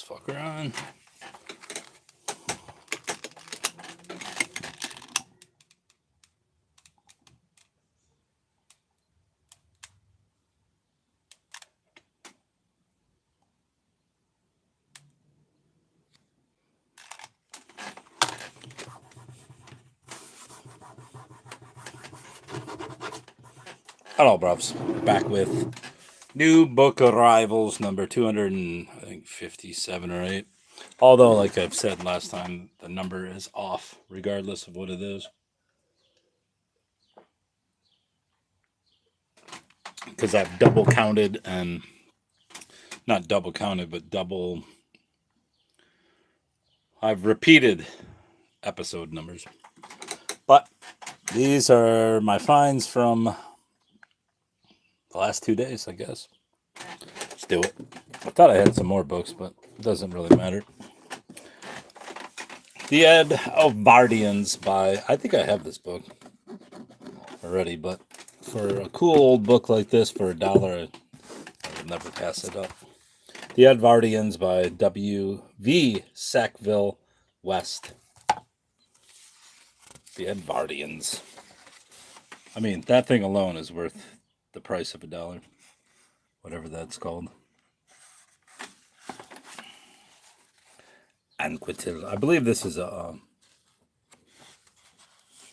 this fucker on. Hello, bruvs. Back with New Book Arrivals number 257 or 8. Although, like I've said last time, the number is off regardless of what it is. Because I've double counted and not double counted, but I've repeated episode numbers. But these are my finds from the last 2 days, I guess. Let's do it. I thought I had some more books, but it doesn't really matter. The Edvardians by, I think I have this book already, but for a cool old book like this for $1, I would never pass it up. The Edvardians by W.V. Sackville West. The Edvardians. I mean, that thing alone is worth the price of $1. Whatever that's called. Anquetil. I believe this is a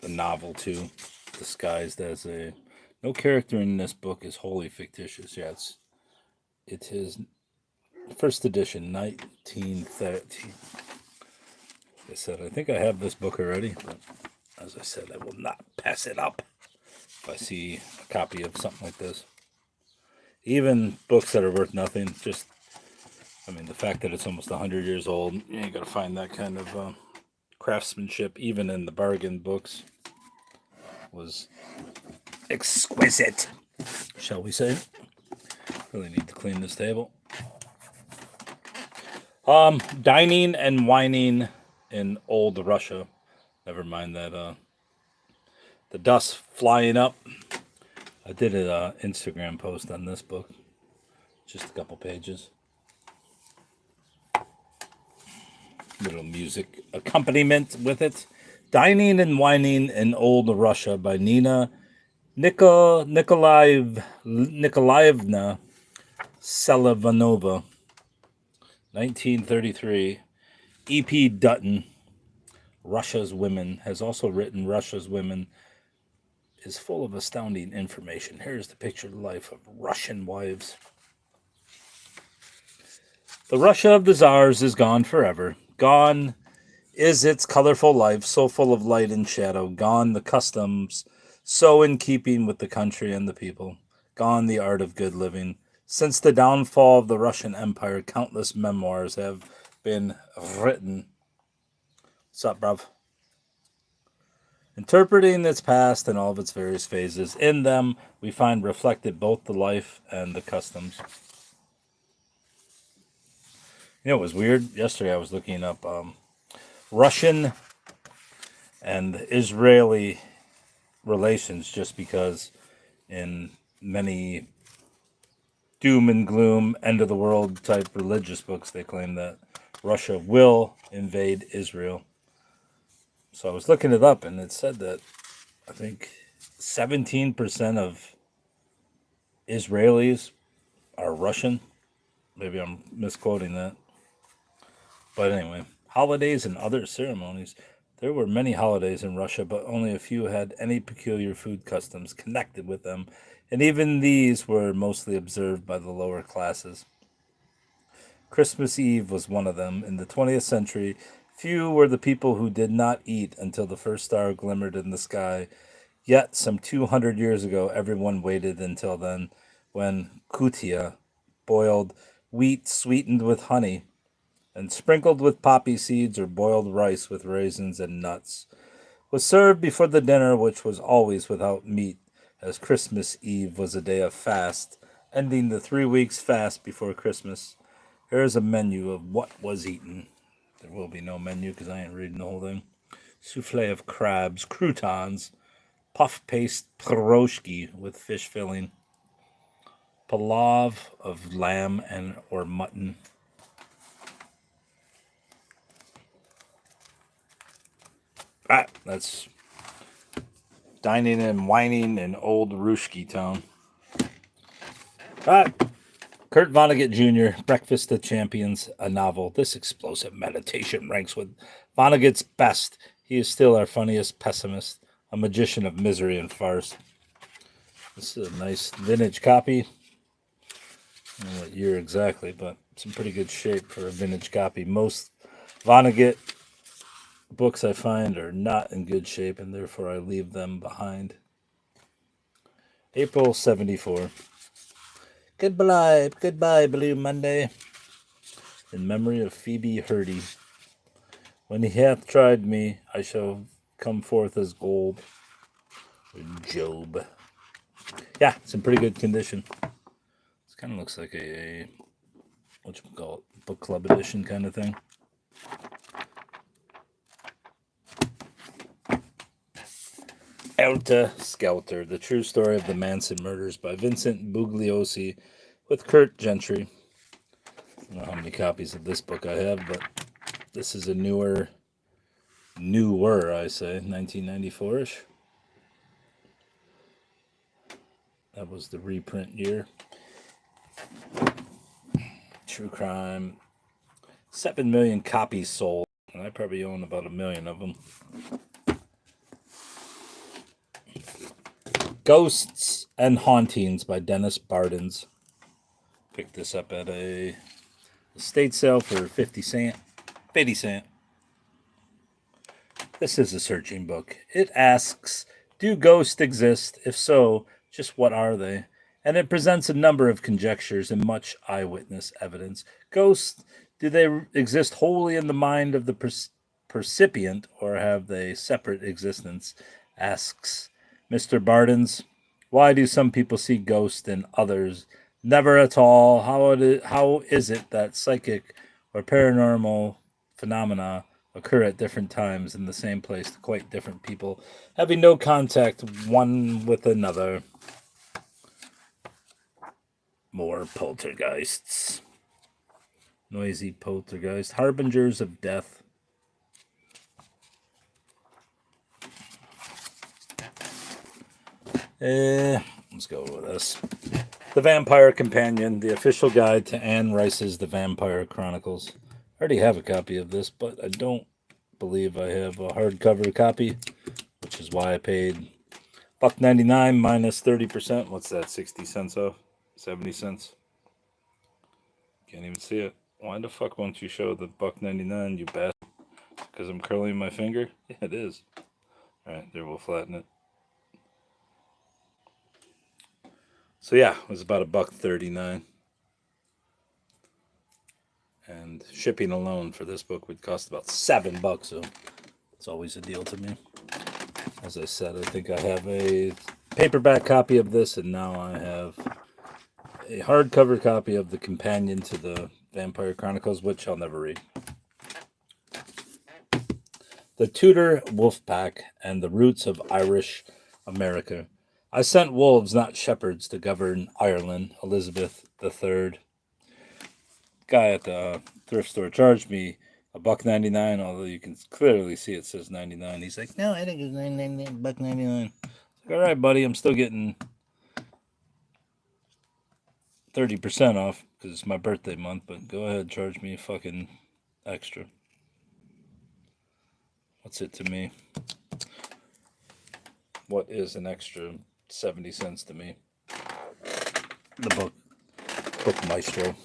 novel too, disguised as a. No character in this book is wholly fictitious. Yeah, it is first edition, 1913. Like I said, I think I have this book already, but as I said, I will not pass it up if I see a copy of something like this. Even books that are worth nothing, just, I mean, the fact that it's almost 100 years old, you ain't got to find that kind of craftsmanship, even in the bargain books, was exquisite, shall we say. Really need to clean this table. Dining and Whining in Old Russia. Never mind that, the dust flying up. I did an Instagram post on this book. Just a couple pages. Little music accompaniment with it. Dining and Whining in Old Russia by Nina Nikolaevna Selivanova. 1933. E.P. Dutton, Russia's Women, has also written Russia's Women is full of astounding information. Here's the pictured life of Russian wives. The Russia of the Tsars is gone forever. Gone is its colorful life, so full of light and shadow. Gone the customs, so in keeping with the country and the people. Gone the art of good living. Since the downfall of the Russian Empire, countless memoirs have been written. What's up, bruv? Interpreting its past and all of its various phases. In them, we find reflected both the life and the customs. You know, it was weird. Yesterday I was looking up Russian and Israeli relations just because in many doom and gloom, end of the world type religious books, they claim that Russia will invade Israel. So I was looking it up and it said that I think 17% of Israelis are Russian. Maybe I'm misquoting that. But anyway, holidays and other ceremonies. There were many holidays in Russia, but only a few had any peculiar food customs connected with them, and even these were mostly observed by the lower classes. Christmas Eve was one of them. In the 20th century, few were the people who did not eat until the first star glimmered in the sky. Yet, some 200 years ago, everyone waited until then, when kutia, boiled wheat sweetened with honey, and sprinkled with poppy seeds or boiled rice with raisins and nuts, was served before the dinner, which was always without meat, as Christmas Eve was a day of fast, ending the 3 weeks fast before Christmas. Here is a menu of what was eaten. There will be no menu because I ain't reading the whole thing. Souffle of crabs, croutons, puff paste pierogi with fish filling, palav of lamb and or mutton, Ah, that's dining and whining in old Rushki town. Ah, Kurt Vonnegut Jr., Breakfast of Champions, a novel. This explosive meditation ranks with Vonnegut's best. He is still our funniest pessimist, a magician of misery and farce. This is a nice vintage copy. I don't know what year exactly, but it's in pretty good shape for a vintage copy. Most Vonnegut books I find are not in good shape, and therefore I leave them behind. April 74. Goodbye, Blue Monday. In memory of Phoebe Hurdy. When he hath tried me, I shall come forth as gold. Job. Yeah, it's in pretty good condition. This kind of looks like a what you call it, book club edition kind of thing. Helter Skelter, the true story of the Manson murders by Vincent Bugliosi with Kurt Gentry. I don't know how many copies of this book I have, but this is a newer, I say, 1994-ish. That was the reprint year. True crime. 7 million copies sold, and I probably own about 1 million of them. Ghosts and Hauntings by Dennis Bardens. Picked this up at a estate sale for 50 cents. 50 cents. This is a searching book. It asks, do ghosts exist? If so, just what are they? And it presents a number of conjectures and much eyewitness evidence. Ghosts, do they exist wholly in the mind of the percipient, or have they separate existence? Asks Mr. Bardens. Why do some people see ghosts and others never at all? How is it that psychic or paranormal phenomena occur at different times in the same place to quite different people, having no contact one with another? More poltergeists. Noisy poltergeist. Harbingers of death. Let's go with this. The Vampire Companion, the official guide to Anne Rice's The Vampire Chronicles. I already have a copy of this, but I don't believe I have a hardcover copy, which is why I paid $1.99 minus 30%. What's that, 60 cents off? 70 cents? Can't even see it. Why the fuck won't you show the $1.99, you bastard? Because I'm curling my finger? Yeah, it is. Alright, there, we'll flatten it. So yeah, it was about $1.39. And shipping alone for this book would cost about $7, so it's always a deal to me. As I said, I think I have a paperback copy of this, and now I have a hardcover copy of the companion to the Vampire Chronicles, which I'll never read. The Tudor Wolf Pack and the Roots of Irish America. I sent wolves, not shepherds, to govern Ireland. Elizabeth III. Guy at the thrift store charged me $1.99, although you can clearly see it says 99. He's like, no, I think it's $1.99. Like, all right, buddy, I'm still getting 30% off because it's my birthday month, but go ahead, charge me fucking extra. What's it to me? What is an extra 70 cents to me? The book maestro.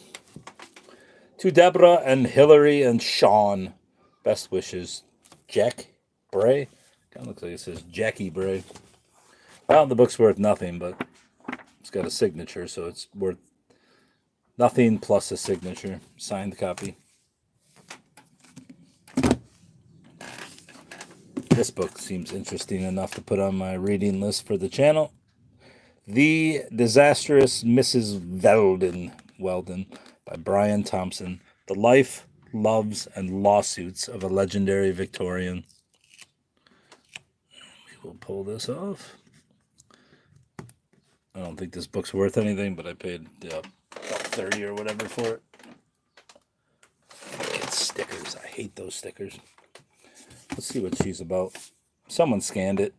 To Deborah and Hillary and Sean, best wishes. Jack Bray? Kind of looks like it says Jackie Bray. Well, the book's worth nothing, but it's got a signature, so it's worth nothing plus a signature. Signed copy. This book seems interesting enough to put on my reading list for the channel. The Disastrous Mrs. Weldon by Brian Thompson. The Life, Loves, and Lawsuits of a Legendary Victorian. We will pull this off. I don't think this book's worth anything, but I paid $30 or whatever for it. Fucking stickers. I hate those stickers. Let's see what she's about. Someone scanned it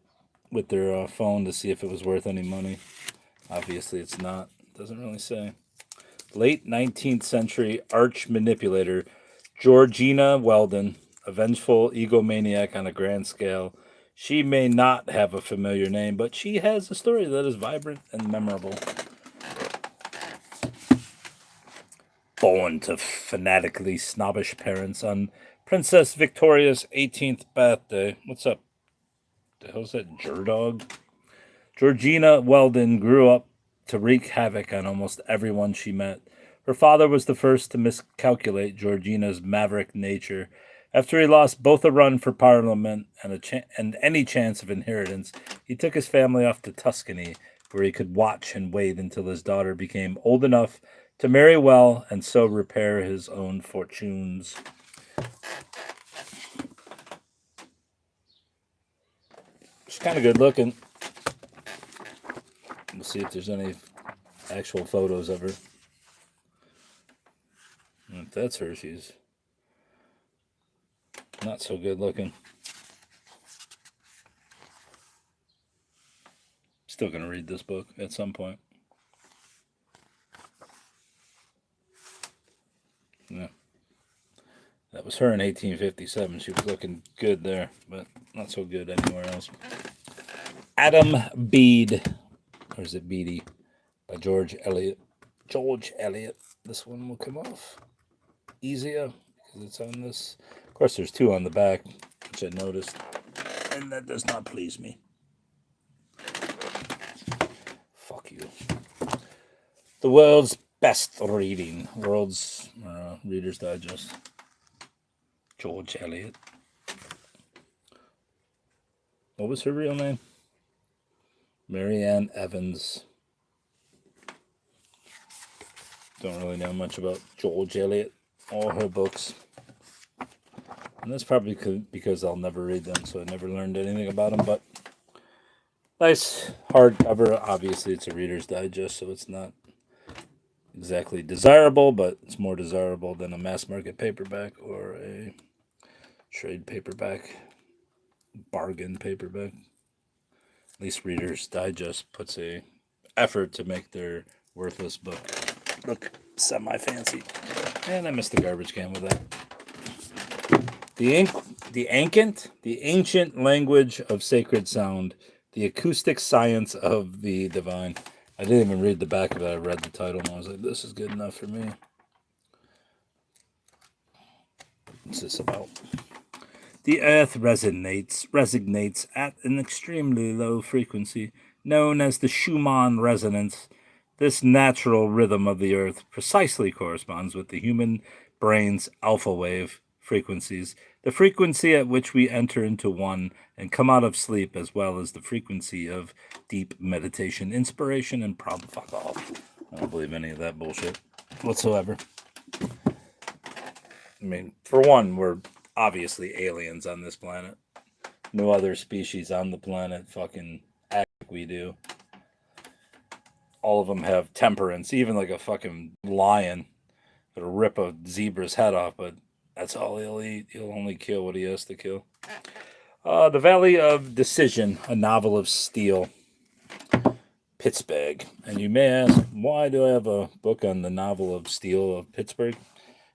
with their phone to see if it was worth any money. Obviously, it's not. It doesn't really say. Late 19th century arch manipulator Georgina Weldon, a vengeful egomaniac on a grand scale. She may not have a familiar name, but she has a story that is vibrant and memorable. Born to fanatically snobbish parents on Princess Victoria's 18th birthday. What's up? The hell's that, Jerdog? Georgina Weldon grew up to wreak havoc on almost everyone she met. Her father was the first to miscalculate Georgina's maverick nature. After he lost both a run for Parliament and any chance of inheritance, he took his family off to Tuscany, where he could watch and wait until his daughter became old enough to marry well and so repair his own fortunes. She's kind of good looking. Let's see if there's any actual photos of her. If that's her, she's not so good looking. Still going to read this book at some point. Yeah. That was her in 1857. She was looking good there, but not so good anywhere else. Adam Bede, or is it Beatty, by George Eliot. George Eliot. This one will come off easier because it's on this. Of course, there's two on the back, which I noticed, and that does not please me. Fuck you. The world's best reading. World's Reader's Digest. George Eliot. What was her real name? Marianne Evans. Don't really know much about George Eliot or her books. And that's probably because I'll never read them, so I never learned anything about them. But nice hardcover. Obviously, it's a Reader's Digest, so it's not exactly desirable, but it's more desirable than a mass market paperback or a trade paperback, bargain paperback. At least Reader's Digest puts a effort to make their worthless book look semi-fancy. And I missed the garbage can with that. The ancient language of sacred sound, the acoustic science of the divine. I didn't even read the back of it. I read the title and I was like, this is good enough for me. What's this about? The earth resonates at an extremely low frequency, known as the Schumann resonance. This natural rhythm of the earth precisely corresponds with the human brain's alpha wave frequencies, the frequency at which we enter into one and come out of sleep, as well as the frequency of deep meditation, inspiration, and fuck off. I don't believe any of that bullshit whatsoever. I mean, for one, we're obviously aliens on this planet. No other species on the planet fucking act like we do. All of them have temperance, even like a fucking lion that'll rip a zebra's head off, but that's all he'll eat. He'll only kill what he has to kill. The Valley of Decision, a novel of steel. Pittsburgh. And you may ask, why do I have a book on the novel of steel of Pittsburgh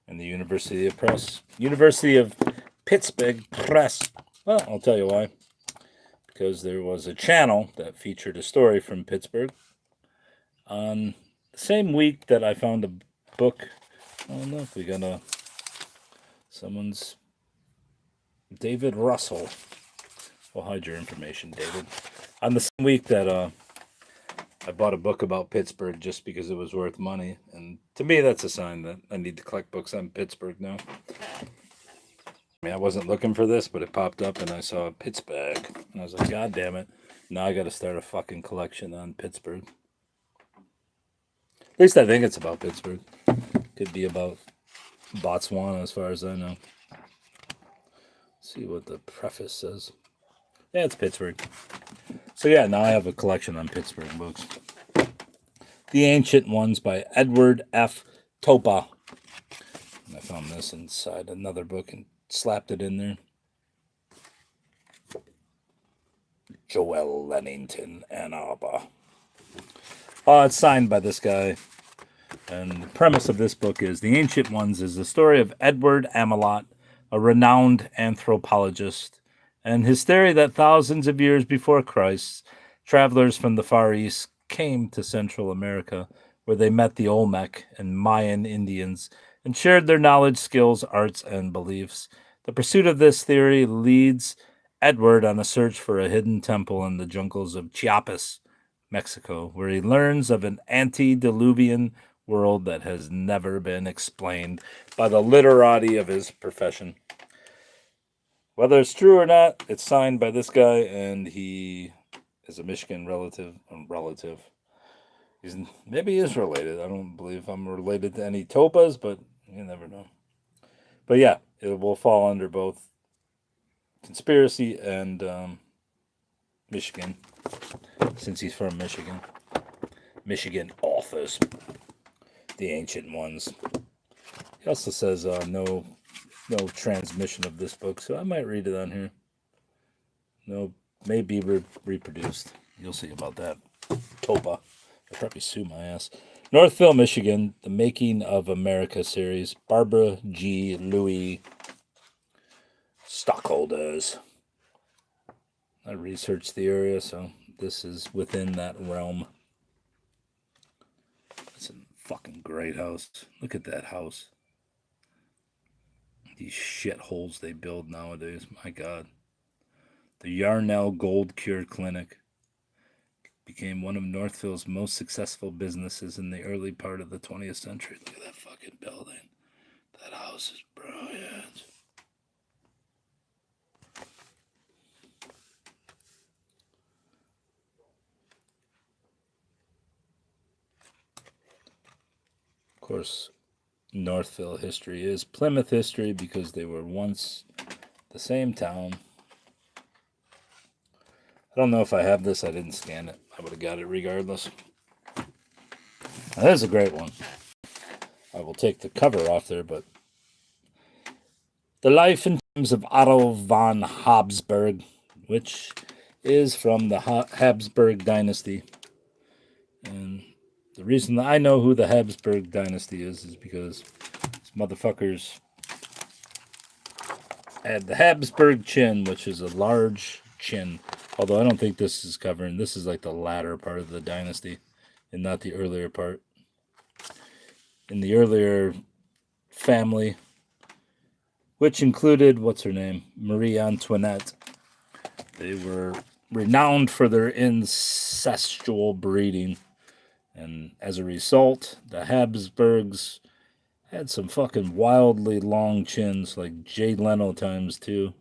and the University of Pittsburgh Press? Well, I'll tell you why. Because there was a channel that featured a story from Pittsburgh on the same week that I found a book. Oh, look, we got someone's David Russell. We'll hide your information, David. On the same week that I bought a book about Pittsburgh just because it was worth money. And to me, that's a sign that I need to collect books on Pittsburgh now. I mean, I wasn't looking for this, but it popped up and I saw Pittsburgh. And I was like, God damn it. Now I got to start a fucking collection on Pittsburgh. At least I think it's about Pittsburgh. Could be about Botswana as far as I know. Let's see what the preface says. Yeah, it's Pittsburgh. So yeah, now I have a collection on Pittsburgh books. The Ancient Ones by Edward F. Topa. And I found this inside another book and slapped it in there. Joel Lennington, Ann Arbor. It's signed by this guy. And the premise of this book is The Ancient Ones is the story of Edward Amelot, a renowned anthropologist, and his theory that thousands of years before Christ, travelers from the Far East came to Central America, where they met the Olmec and Mayan Indians and shared their knowledge, skills, arts, and beliefs. The pursuit of this theory leads Edward on a search for a hidden temple in the jungles of Chiapas, Mexico, where he learns of an antediluvian world that has never been explained by the literati of his profession. Whether it's true or not, it's signed by this guy, and he is a Michigan relative. Maybe he is related. I don't believe I'm related to any Topas, but you never know. But yeah, it will fall under both conspiracy and Michigan, since he's from Michigan. Michigan authors. The Ancient Ones. He also says no transmission of this book, so I might read it on here. No, may be reproduced. You'll see about that. Topa. I'll probably sue my ass. Northville, Michigan, The Making of America series. Barbara G. Louis. Stockholders. I researched the area, so this is within that realm. It's a fucking great house. Look at that house. These shitholes they build nowadays. My God. The Yarnell Gold Cure Clinic became one of Northville's most successful businesses in the early part of the 20th century. Look at that fucking building. That house is brilliant. Of course, Northville history is Plymouth history because they were once the same town. I don't know if I have this. I didn't scan it. I would have got it regardless. Now, that is a great one. I will take the cover off there, but The Life and Times of Otto von Habsburg, which is from the Habsburg dynasty. And the reason I know who the Habsburg dynasty is because these motherfuckers had the Habsburg chin, which is a large chin. Although I don't think this is covering. This is like the latter part of the dynasty and not the earlier part. In the earlier family, which included, what's her name? Marie Antoinette. They were renowned for their incestual breeding. And as a result, the Habsburgs had some fucking wildly long chins, like Jay Leno times 2.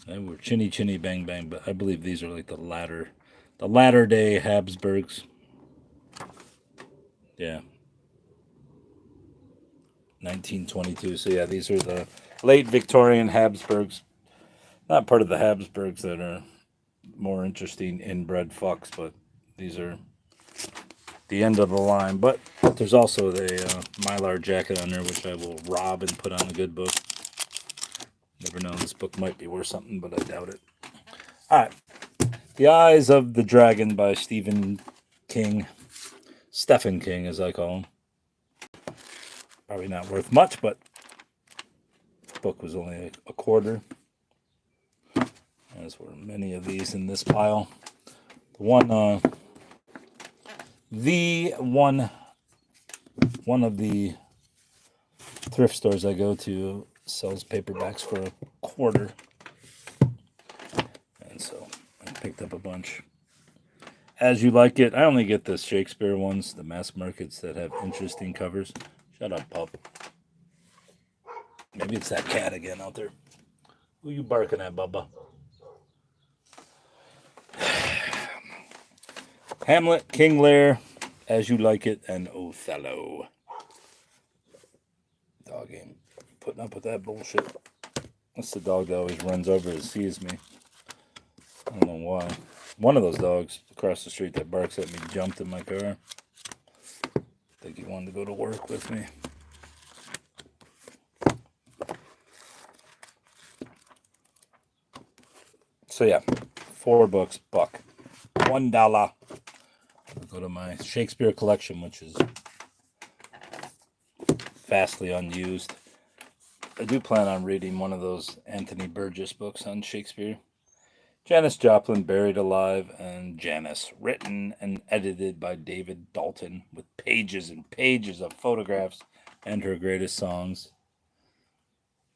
They were chinny chinny bang bang, but I believe these are like the latter day Habsburgs. Yeah. 1922. So yeah, these are the late Victorian Habsburgs. Not part of the Habsburgs that are more interesting inbred fucks, but these are the end of the line. But there's also the Mylar jacket on there, which I will rob and put on a good book. Never know, this book might be worth something, but I doubt it. All right. The Eyes of the Dragon by Stephen King, as I call him. Probably not worth much, but the book was only a quarter. As were many of these in this pile. One of the thrift stores I go to sells paperbacks for a quarter. And so I picked up a bunch. As You Like It. I only get the Shakespeare ones, the mass markets that have interesting covers. Shut up, pup. Maybe it's that cat again out there. Who you barking at, Bubba? Hamlet, King Lear, As You Like It, and Othello. Dog ain't putting up with that bullshit. That's the dog that always runs over and sees me. I don't know why. One of those dogs across the street that barks at me jumped in my car. I think he wanted to go to work with me. So yeah, 4 books, buck. $1. I'll go to my Shakespeare collection, which is vastly unused. I do plan on reading one of those Anthony Burgess books on Shakespeare. Janis Joplin, Buried Alive, and Janis, written and edited by David Dalton, with pages and pages of photographs and her greatest songs.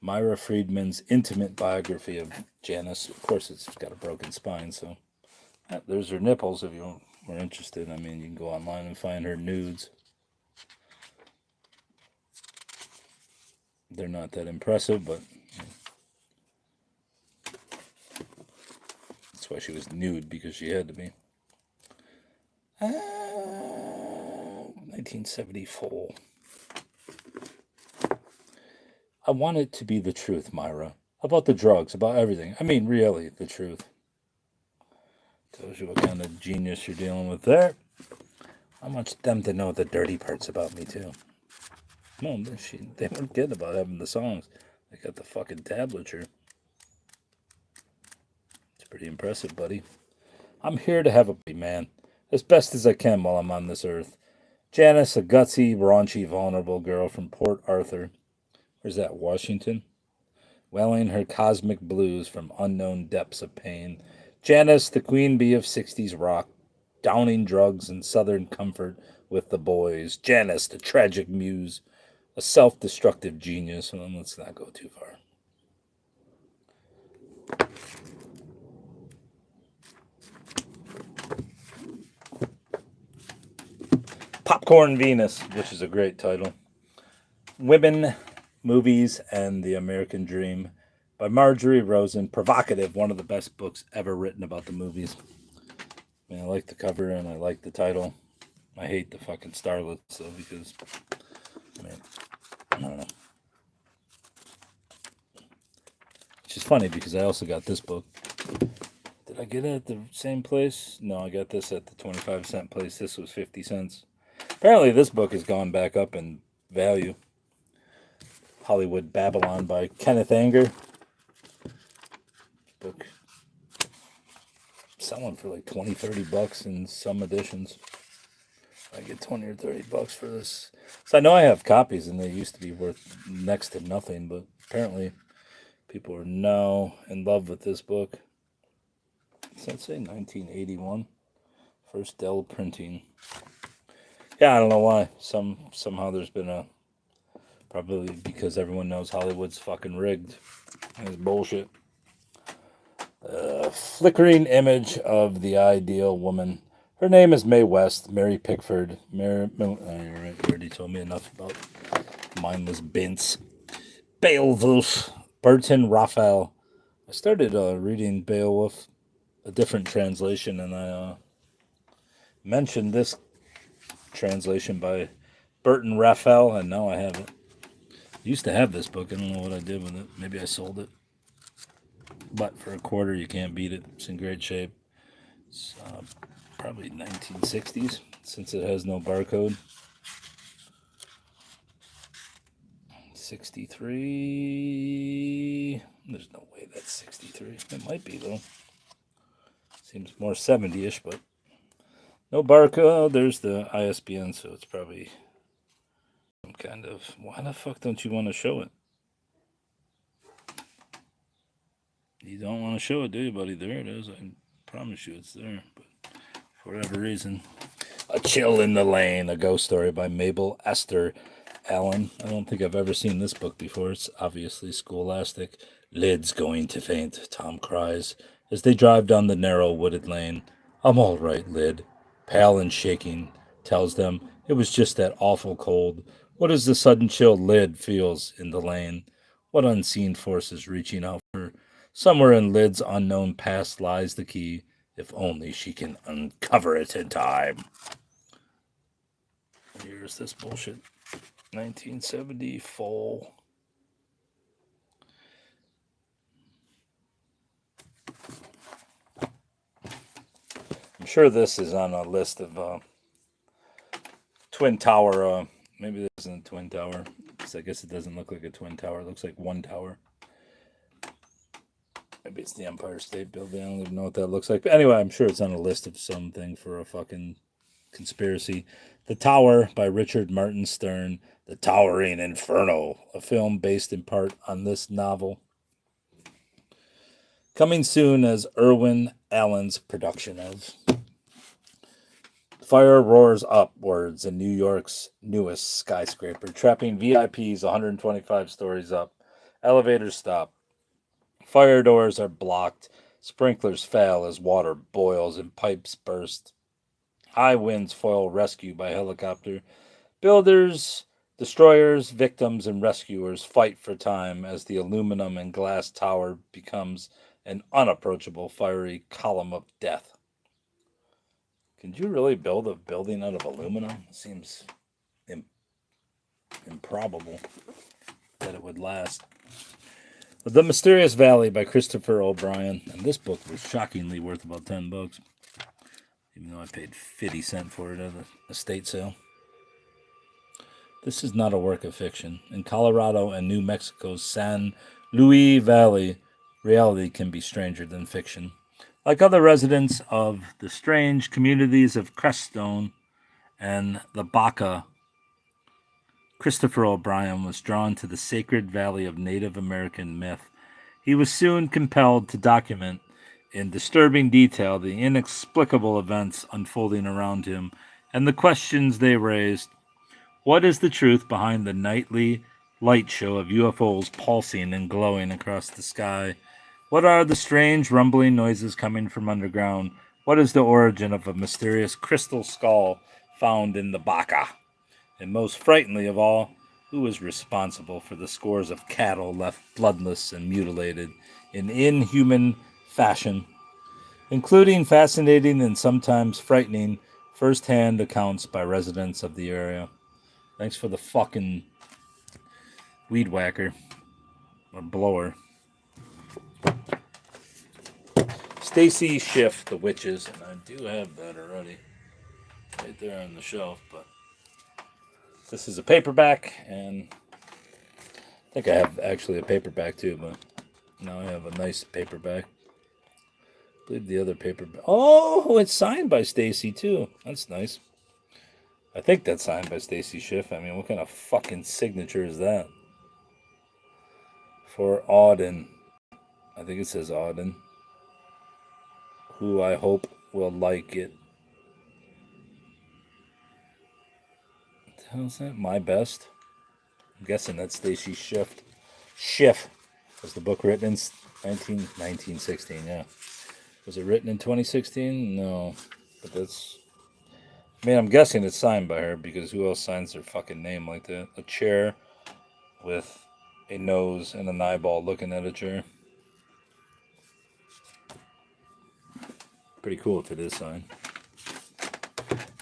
Myra Friedman's intimate biography of Janis. Of course, it's got a broken spine, so there's her nipples if you were interested. I mean, you can go online and find her nudes. They're not that impressive, but that's why she was nude, because she had to be. 1974. I want it to be the truth, Myra. About the drugs, about everything. I mean, really, the truth. Tells you what kind of genius you're dealing with there. I want them to know the dirty parts about me, too. No, they weren't kidding about having the songs. They got the fucking tablature. It's pretty impressive, buddy. I'm here to have a man, as best as I can while I'm on this earth. Janis, a gutsy, raunchy, vulnerable girl from Port Arthur. Where's that, Washington? Wailing her cosmic blues from unknown depths of pain. Janis, the queen bee of 60s rock, downing drugs and southern comfort with the boys. Janis, the tragic muse, a self-destructive genius. Well, let's not go too far. Popcorn Venus, which is a great title. Women, Movies, and the American Dream by Marjorie Rosen. Provocative, one of the best books ever written about the movies. I mean, I like the cover and I like the title. I hate the fucking starlets, though, because, I mean, I don't know. Which is funny because I also got this book. Did I get it at the same place? No, I got this at the 25-cent place. This was 50 cents. Apparently, this book has gone back up in value. Hollywood Babylon by Kenneth Anger. Book selling for like 20, 30 bucks in some editions. I get 20 or 30 bucks for this. So I know I have copies and they used to be worth next to nothing, but apparently people are now in love with this book. Does that say 1981? First Dell printing. Yeah, I don't know why. Somehow there's been a, probably because everyone knows Hollywood's fucking rigged. It's bullshit. Flickering image of the ideal woman. Her name is Mae West, Mary Pickford. You're right, you already told me enough about mindless bints. Beowulf, Burton Raphael. I started reading Beowulf, a different translation, and I mentioned this translation by Burton Raphael, and now I have it. I used to have this book. I don't know what I did with it. Maybe I sold it. But for $0.25, you can't beat it. It's in great shape. It's probably 1960s, since it has no barcode. 63. There's no way that's 63. It might be, though. Seems more 70-ish, but no barcode. There's the ISBN, so it's probably some kind of... Why the fuck don't you want to show it? You don't want to show it, do you, buddy? There it is. I promise you it's there. But for whatever reason. A Chill in the Lane, a ghost story by Mabel Esther Allen. I don't think I've ever seen this book before. It's obviously scholastic. Lid's going to faint, Tom cries, as they drive down the narrow wooded lane. I'm all right, Lid, pale and shaking, tells them it was just that awful cold. What is the sudden chill Lid feels in the lane? What unseen force is reaching out for her? Somewhere in Lid's unknown past lies the key, if only she can uncover it in time. Here's this bullshit. 1974. I'm sure this is on a list of Twin Tower. Maybe this isn't a Twin Tower. I guess it doesn't look like a Twin Tower. It looks like one tower. Maybe it's the Empire State Building. I don't even know what that looks like. But anyway, I'm sure it's on a list of something for a fucking conspiracy. The Tower by Richard Martin Stern. The Towering Inferno, a film based in part on this novel. Coming soon as Irwin Allen's production of. Fire roars upwards in New York's newest skyscraper, trapping VIPs 125 stories up. Elevators stop. Fire doors are blocked. Sprinklers fail as water boils and pipes burst. High winds foil rescue by helicopter. Builders, destroyers, victims, and rescuers fight for time as the aluminum and glass tower becomes an unapproachable fiery column of death. Could you really build a building out of aluminum? It seems improbable that it would last. The Mysterious Valley by Christopher O'Brien. And this book was shockingly worth about $10. Even though I paid 50 cents for it at an estate sale. This is not a work of fiction. In Colorado and New Mexico's San Luis Valley, reality can be stranger than fiction. Like other residents of the strange communities of Crestone and the Baca, Christopher O'Brien was drawn to the sacred valley of Native American myth. He was soon compelled to document in disturbing detail the inexplicable events unfolding around him and the questions they raised. What is the truth behind the nightly light show of UFOs pulsing and glowing across the sky? What are the strange rumbling noises coming from underground? What is the origin of a mysterious crystal skull found in the Baca? And most frighteningly of all, who is responsible for the scores of cattle left bloodless and mutilated in inhuman fashion, including fascinating and sometimes frightening first-hand accounts by residents of the area. Thanks for the fucking weed whacker or blower. Stacy Schiff, The Witches, and I do have that already right there on the shelf, but this is a paperback, and I think I have actually a paperback too, but now I have a nice paperback. I believe the other paperback. Oh, it's signed by Stacy too. That's nice. I think that's signed by Stacy Schiff. I mean, what kind of fucking signature is that? For Auden. I think it says Auden. Who I hope will like it. What the hell is that? My Best? I'm guessing that's Stacy Schiff. Schiff. Was the book written in 1916? Yeah. Was it written in 2016? No. But that's... I mean, I'm guessing it's signed by her, because who else signs their fucking name like that? A chair with a nose and an eyeball looking at a chair. Pretty cool if it is signed.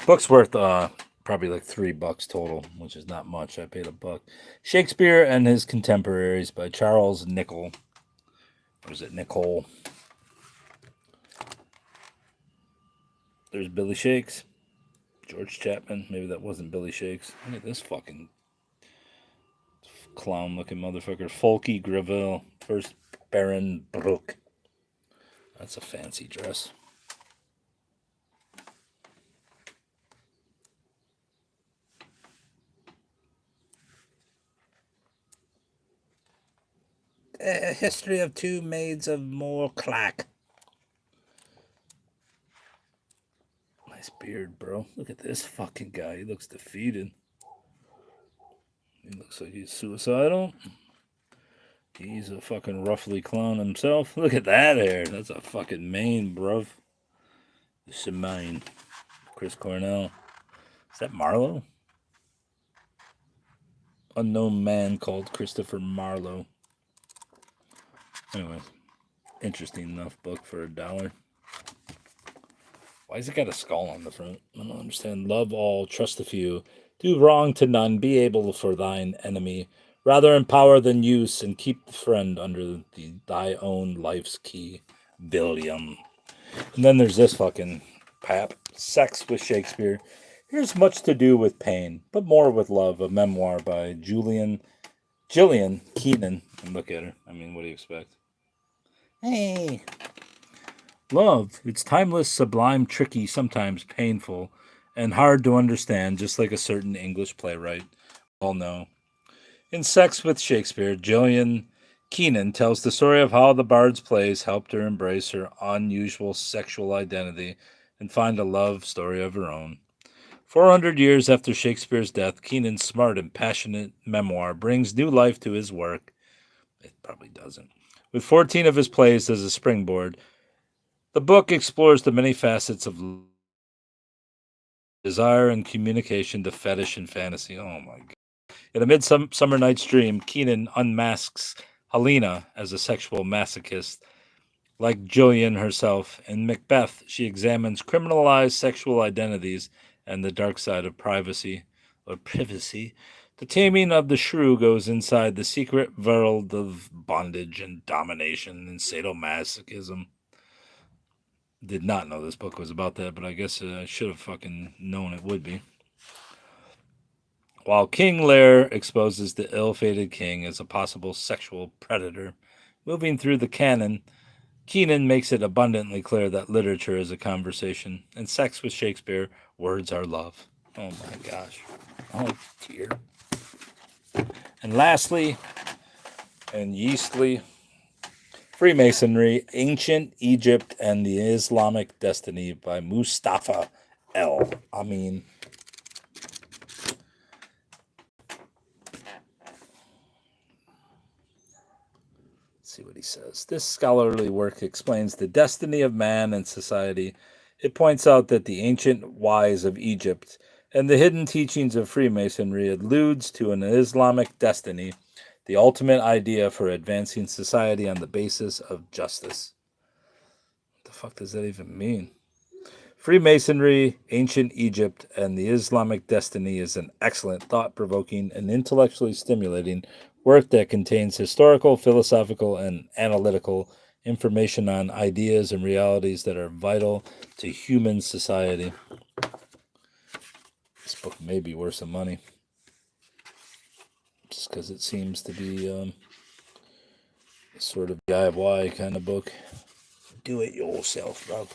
Book's worth probably like $3 total, which is not much. I paid $1. Shakespeare and His Contemporaries by Charles Nicholl. Or is it Nicole? There's Billy Shakes. George Chapman. Maybe that wasn't Billy Shakes. Look at this fucking clown-looking motherfucker. Folke Greville. First Baron Brooke. That's a fancy dress. A History of Two Maids of More Clack. Nice beard, bro. Look at this fucking guy. He looks defeated. He looks like he's suicidal. He's a fucking roughly clown himself. Look at that hair. That's a fucking mane, bruv. It's a mane. Chris Cornell. Is that Marlowe? Unknown man called Christopher Marlowe. Anyway, interesting enough book for $1. Why has it got a skull on the front? I don't understand. Love all, trust a few. Do wrong to none, be able for thine enemy. Rather empower than use, and keep the friend under thy own life's key. William. And then there's this fucking pap. Sex with Shakespeare. Here's much to do with pain, but more with love. A memoir by Gillian Keenan. And look at her. I mean, what do you expect? Hey. Love, it's timeless, sublime, tricky, sometimes painful, and hard to understand, just like a certain English playwright all know. In Sex with Shakespeare, Gillian Keenan tells the story of how the Bard's plays helped her embrace her unusual sexual identity and find a love story of her own. 400 years after Shakespeare's death, Keenan's smart and passionate memoir brings new life to his work. It probably doesn't. With 14 of his plays as a springboard, the book explores the many facets of desire and communication to fetish and fantasy. Oh my god. In A Midsummer Night's Dream, Keenan unmasks Helena as a sexual masochist. Like Julian herself in Macbeth, she examines criminalized sexual identities and the dark side of privacy or privacy. The Taming of the Shrew goes inside the secret world of bondage and domination and sadomasochism. Did not know this book was about that, but I guess I should have fucking known it would be. While King Lear exposes the ill-fated king as a possible sexual predator, moving through the canon, Keenan makes it abundantly clear that literature is a conversation, and Sex with Shakespeare, words are love. Oh my gosh. Oh dear. And lastly, and yeastly, Freemasonry, Ancient Egypt and the Islamic Destiny by Mustafa El Amin. See what he says. This scholarly work explains the destiny of man and society. It points out that the ancient whys of Egypt and the hidden teachings of Freemasonry alludes to an Islamic destiny, the ultimate idea for advancing society on the basis of justice. What the fuck does that even mean? Freemasonry, Ancient Egypt, and the Islamic Destiny is an excellent, thought-provoking, and intellectually stimulating work that contains historical, philosophical, and analytical information on ideas and realities that are vital to human society. This book may be worth some money, just because it seems to be sort of DIY kind of book. Do it yourself, bro.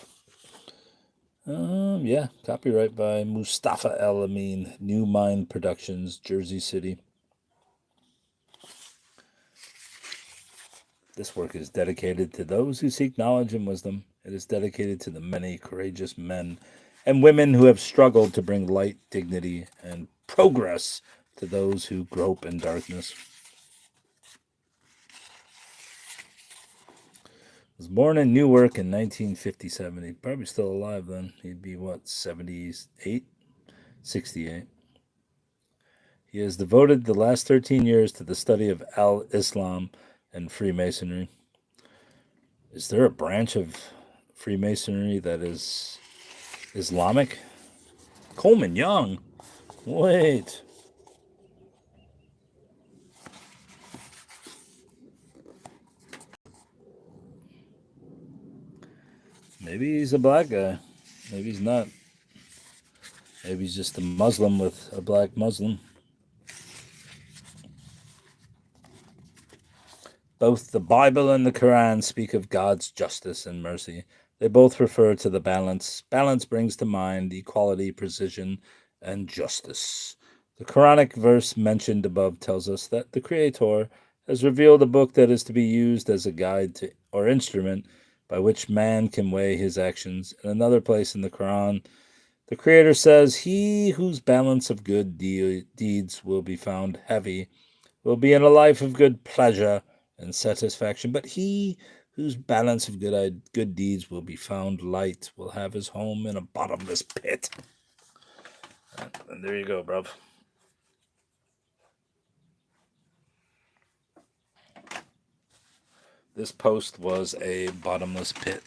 Yeah, copyright by Mustafa El Amin, New Mind Productions, Jersey City. This work is dedicated to those who seek knowledge and wisdom. It is dedicated to the many courageous men and women who have struggled to bring light, dignity, and progress to those who grope in darkness. Was born in Newark in 1957. He's probably still alive then. He'd be, what, 78? 68. He has devoted the last 13 years to the study of Al-Islam and Freemasonry. Is there a branch of Freemasonry that is Islamic? Coleman Young. Wait. Maybe he's a black guy. Maybe he's not. Maybe he's just a Muslim with a black Muslim. Both the Bible and the Quran speak of God's justice and mercy. They both refer to the balance. Balance brings to mind equality, precision, and justice. The Quranic verse mentioned above tells us that the Creator has revealed a book that is to be used as a guide to, or instrument by which man can weigh his actions. In another place in the Quran, the Creator says, "He whose balance of good deeds will be found heavy will be in a life of good pleasure and satisfaction, but he whose balance of good deeds will be found light will have his home in a bottomless pit." And there you go, bruv. This post was a bottomless pit.